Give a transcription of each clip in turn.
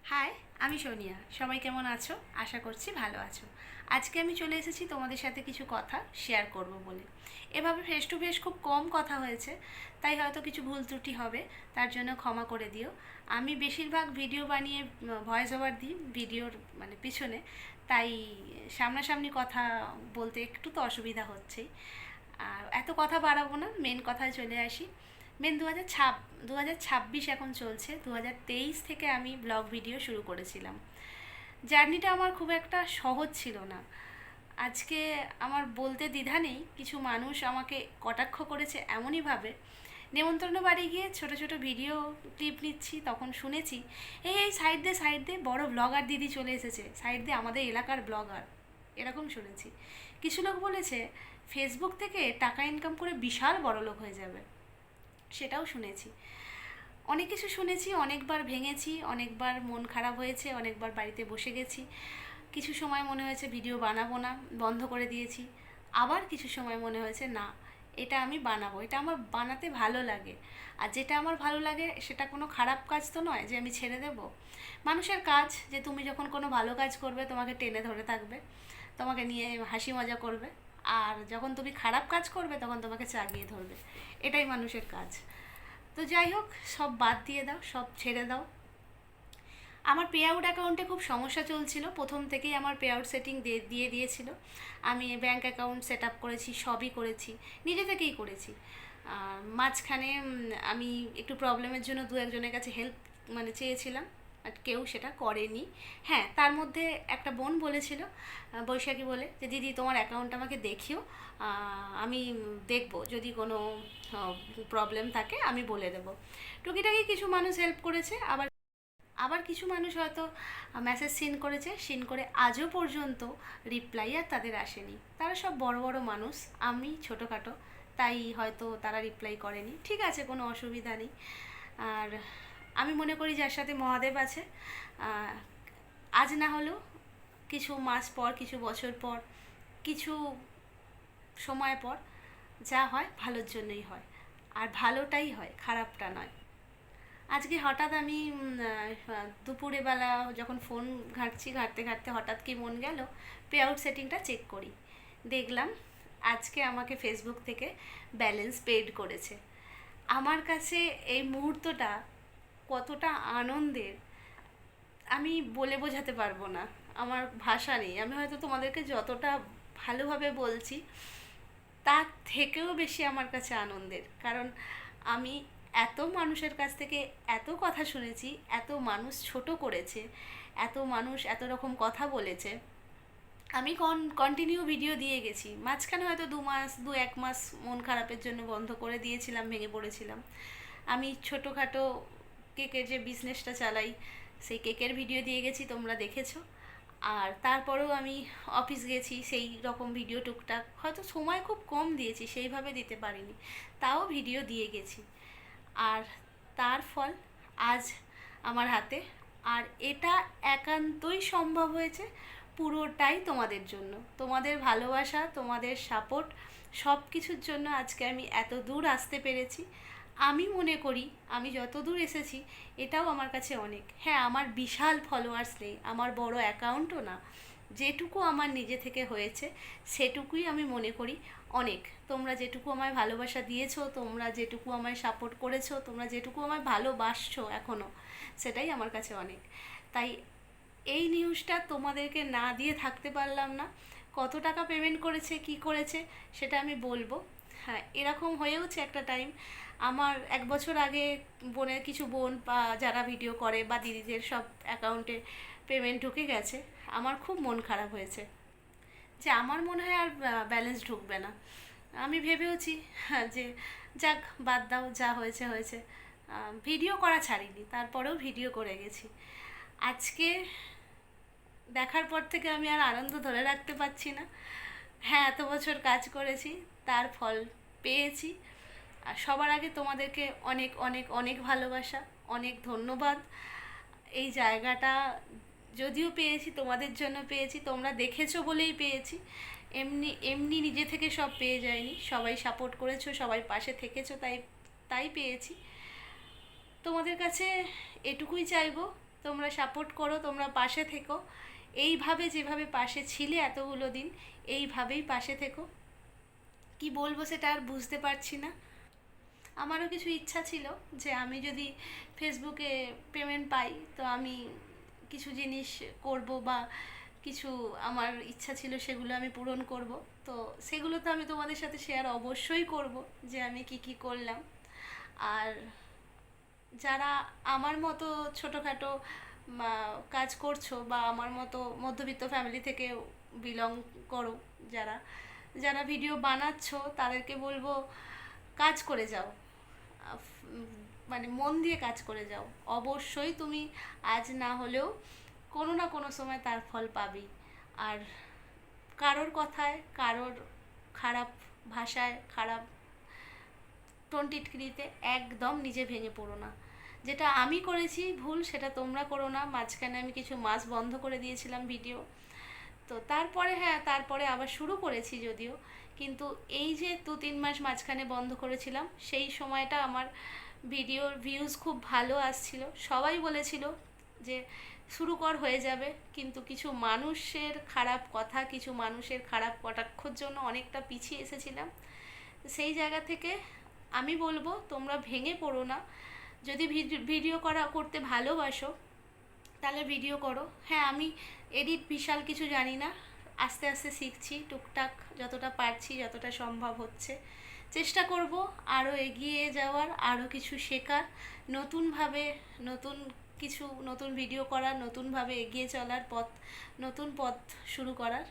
High, আমি সোনিয়া। সবাই কেমন আছো? আশা করছি ভালো আছো। আজকে আমি চলে এসেছি তোমাদের সাথে কিছু কথা শেয়ার করব বলে। এভাবে ফেস টু ফেস খুব কম কথা হয়েছে, তাই হয়তো কিছু ভুল ত্রুটি হবে, তার জন্য ক্ষমা করে দিও। আমি বেশিরভাগ ভিডিও বানিয়ে ভয়েস ওভার দিই ভিডিওর পিছনে, তাই সামনাসামনি কথা বলতে একটু তো অসুবিধা হচ্ছেই। আর এত কথা বাড়াবো না, মেন কথায় চলে আসি। মেন 2026 এখন চলছে। 2023 থেকে আমি ব্লগ ভিডিও শুরু করেছিলাম। জার্নিটা আমার খুব একটা সহজ ছিল না। আজকে আমার বলতে দ্বিধা নেই, কিছু মানুষ আমাকে কটাক্ষ করেছে এমনইভাবে। নেমন্তন্ন বাড়ি গিয়ে ছোট ছোট ভিডিও ক্লিপ নিচ্ছি, তখন শুনেছি এই সাইড দে বড় ব্লগার দিদি চলে এসেছে, সাইড দে আমাদের এলাকার ব্লগার, এরকম শুনেছি। কিছু লোক বলেছে ফেসবুক থেকে টাকা ইনকাম করে বিশাল বড় লোক হয়ে যাবে, সেটাও শুনেছি। অনেক কিছু শুনেছি, অনেকবার ভেঙেছি, অনেকবার মন খারাপ হয়েছে, অনেকবার বাড়িতে বসে গেছি। কিছু সময় মনে হয়েছে ভিডিও বানাবো না, বন্ধ করে দিয়েছি। আবার কিছু সময় মনে হয়েছে না, এটা আমি বানাবো, এটা আমার বানাতে ভালো লাগে। আর যেটা আমার ভালো লাগে সেটা কোনো খারাপ কাজ তো নয় যে আমি ছেড়ে দেব। মানুষের কাজ যে তুমি যখন কোনো ভালো কাজ করবে তোমাকে টেনে ধরে থাকবে, তোমাকে নিয়ে হাসি মজা করবে, আর যখন তুমি খারাপ কাজ করবে তখন তোমাকে চাগিয়ে ধরবে। এটাই মানুষের কাজ। তো যাই হোক, সব বাদ দিয়ে দাও, সব ছেড়ে দাও। আমার পে আউট অ্যাকাউন্টে খুব সমস্যা চলছিল, প্রথম থেকেই আমার পে আউট সেটিং দিয়ে দিয়েছিল। আমি ব্যাঙ্ক অ্যাকাউন্ট সেট আপ করেছি, সবই করেছি, নিজে থেকেই করেছি। মাঝখানে আমি একটু প্রবলেমের জন্য দু একজনের কাছে হেল্প চেয়েছিলাম, আর কেউ সেটা করেনি। হ্যাঁ, তার মধ্যে একটা বোন বলেছিল, বৈশাখী বলে, যে দিদি তোমার অ্যাকাউন্ট আমাকে দেখিও, আমি দেখব, যদি কোনো প্রবলেম থাকে আমি বলে দেবো। টুকিটাকি কিছু মানুষ হেল্প করেছে, আবার আবার কিছু মানুষ হয়তো মেসেজ সিন করেছে, সিন করে আজও পর্যন্ত রিপ্লাই আর তাদের আসেনি। তারা সব বড় বড় মানুষ, আমি ছোটোখাটো, তাই হয়তো তারা রিপ্লাই করেনি। ঠিক আছে, কোনো অসুবিধা নেই। আর আমি মনে করি যার সাথে মহাদেব আছে, আজ না হলেও কিছু মাস পর, কিছু বছর পর, কিছু সময় পর, যা হয় ভালোর জন্যই হয়, আর ভালোটাই হয়, খারাপটা নয়। আজকে হঠাৎ আমি দুপুরে বেলা যখন ফোন ঘাঁটতে ঘাঁটতে হঠাৎ কি মন গেল, পে আউট সেটিংটা চেক করি। দেখলাম আজকে আমাকে ফেসবুক থেকে ব্যালেন্স পেড করেছে। আমার কাছে এই মুহূর্তটা কতটা আনন্দের আমি বলে বোঝাতে পারবো না। আমার ভাষা নেই। আমি হয়তো তোমাদেরকে যতটা ভালোভাবে বলছি, তার থেকেও বেশি আমার কাছে আনন্দের, কারণ আমি এত মানুষের কাছ থেকে এত কথা শুনেছি, এত মানুষ ছোট করেছে, এত মানুষ এত রকম কথা বলেছে। আমি কন্টিনিউ ভিডিও দিয়ে গেছি, মাঝখানে হয়তো 1 মাস মন খারাপের জন্য বন্ধ করে দিয়েছিলাম, ভেঙে পড়েছিলাম। আমি ছোটোখাটো কেকের যে বিজনেসটা চালাই, সেই কেকের ভিডিও দিয়ে গেছি, তোমরা দেখেছো। আর তারপরেও আমি অফিস গেছি, সেই রকম ভিডিও টুকটাক, হয়তো সময় খুব কম দিয়েছি, সেইভাবে দিতে পারিনি, তাও ভিডিও দিয়ে গেছি। আর তার ফল আজ আমার হাতে। আর এটা একান্তই সম্ভব হয়েছে পুরোটাই তোমাদের জন্য, তোমাদের ভালোবাসা, তোমাদের সাপোর্ট, সব কিছুর জন্য আজকে আমি এত দূর আসতে পেরেছি। আমি মনে করি আমি যত দূর এসেছি এটাও আমার কাছে অনেক। হ্যাঁ, আমার বিশাল ফলোয়ার্স নেই, আমার বড় অ্যাকাউন্টও না, যেটুকু আমার নিজে থেকে হয়েছে সেটুকুই আমি মনে করি অনেক। তোমরা যেটুকু আমায় ভালোবাসা দিয়েছো, তোমরা যেটুকু আমায় সাপোর্ট করেছো, তোমরা যেটুকু আমায় ভালোবাসছো এখনও, সেটাই আমার কাছে অনেক। তাই এই নিউজটা তোমাদেরকে না দিয়ে থাকতে পারলাম না। কত টাকা পেমেন্ট করেছে, কি করেছে, সেটা আমি বলবো। হ্যাঁ, এরকম হয়েওছে একটা টাইম। আমার 1 বছর আগে বোনের কিছু বোন বা যারা ভিডিও করে বা দিদিদের সব অ্যাকাউন্টে পেমেন্ট ঢুকে গেছে। আমার খুব মন খারাপ হয়েছে যে আমার মনে হয় আর ব্যালেন্স ঢুকবে না। আমি ভেবেওছি, হ্যাঁ, যে যাক, বাদ দাও, যা হয়েছে হয়েছে। ভিডিও করা ছাড়িনি, তারপরেও ভিডিও করে গেছি। আজকে দেখার পর থেকে আমি আর আনন্দ ধরে রাখতে পারছি না। হ্যাঁ, এত বছর কাজ করেছি, তার ফল পেয়েছি। আর সবার আগে তোমাদেরকে অনেক অনেক অনেক ভালোবাসা, অনেক ধন্যবাদ। এই জায়গাটা যদিও পেয়েছি তোমাদের জন্য পেয়েছি, তোমরা দেখেছো বলেই পেয়েছি। এমনি এমনি নিজে থেকে সব পেয়ে যায়নি, সবাই সাপোর্ট করেছো, সবাই পাশে থেকেছো, তাই তাই পেয়েছি। তোমাদের কাছে এটুকুই চাইবো, তোমরা সাপোর্ট করো, তোমরা পাশে থেকো, এইভাবে যেভাবে পাশে ছিলে এতগুলো দিন এইভাবেই পাশে থেকো। কি বলবো সেটা আর বুঝতে পারছি না। আমারও কিছু ইচ্ছা ছিল যে আমি যদি ফেসবুকে পেমেন্ট পাই তো আমি কিছু জিনিস করব, বা কিছু আমার ইচ্ছা ছিল সেগুলো আমি পূরণ করব। তো সেগুলো তো আমি তোমাদের সাথে শেয়ার অবশ্যই করব যে আমি কি কি করলাম। আর যারা আমার মতো ছোটোখাটো কাজ করছো, বা আমার মতো মধ্যবিত্ত ফ্যামিলি থেকে বিলং করো, যারা যারা ভিডিও বানাচ্ছো তাদেরকে বলবো কাজ করে যাও, মানে মন দিয়ে কাজ করে যাও। অবশ্যই তুমি আজ না হলেও কোনো না কোনো সময় তার ফল পাবেই। আর কারোর কথায়, কারোর খারাপ ভাষায়, খারাপ টিটকিরিতে একদম নিজে ভেঙে পড়ো না। যেটা আমি করেছি ভুল সেটা তোমরা করো না। মাঝখানে আমি কিছু মাস বন্ধ করে দিয়েছিলাম ভিডিও, তো তারপরে হ্যাঁ তারপরে আবার শুরু করেছি যদিও, কিন্তু এই যে 2-3 মাস মাঝখানে বন্ধ করেছিলাম সেই সময়টা আমার ভিডিওর ভিউজ খুব ভালো আসছিল, সবাই বলেছিল যে শুরু কর হয়ে যাবে, কিন্তু কিছু মানুষের খারাপ কথা, কিছু মানুষের খারাপ কটাক্ষর জন্য অনেকটা পিছিয়ে এসেছিলাম। সেই জায়গা থেকে আমি বলবো তোমরা ভেঙে পড়ো না। যদি ভিডিও করতে ভালোবাসো তাহলে ভিডিও করো। হ্যাঁ আমি এডিট বিশাল কিছু জানি না, আস্তে আস্তে শিখছি, টুকটাক যতটা পারছি, যতটা সম্ভব হচ্ছে চেষ্টা করব আরও এগিয়ে যাওয়ার, আরও কিছু শেখার, নতুনভাবে নতুন কিছু, নতুন ভিডিও করার, নতুনভাবে এগিয়ে চলার পথ, নতুন পথ শুরু করার।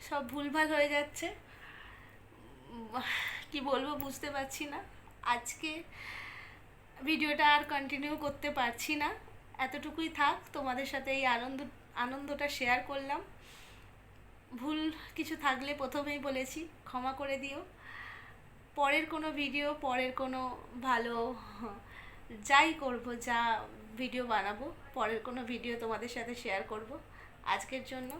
সব ভুলভাল হয়ে যাচ্ছে, কি বলবো বুঝতে পারছি না। আজকে ভিডিওটা আর কন্টিনিউ করতে পারছি না, এতটুকুই থাক। তোমাদের সাথে এই আনন্দটা শেয়ার করলাম। ভুল কিছু থাকলে প্রথমেই বলেছি ক্ষমা করে দিও। পরের কোনো ভিডিও, পরের কোনো ভালো যাই করব, যা ভিডিও বানাবো, পরের কোনো ভিডিও তোমাদের সাথে শেয়ার করব। আজকের জন্য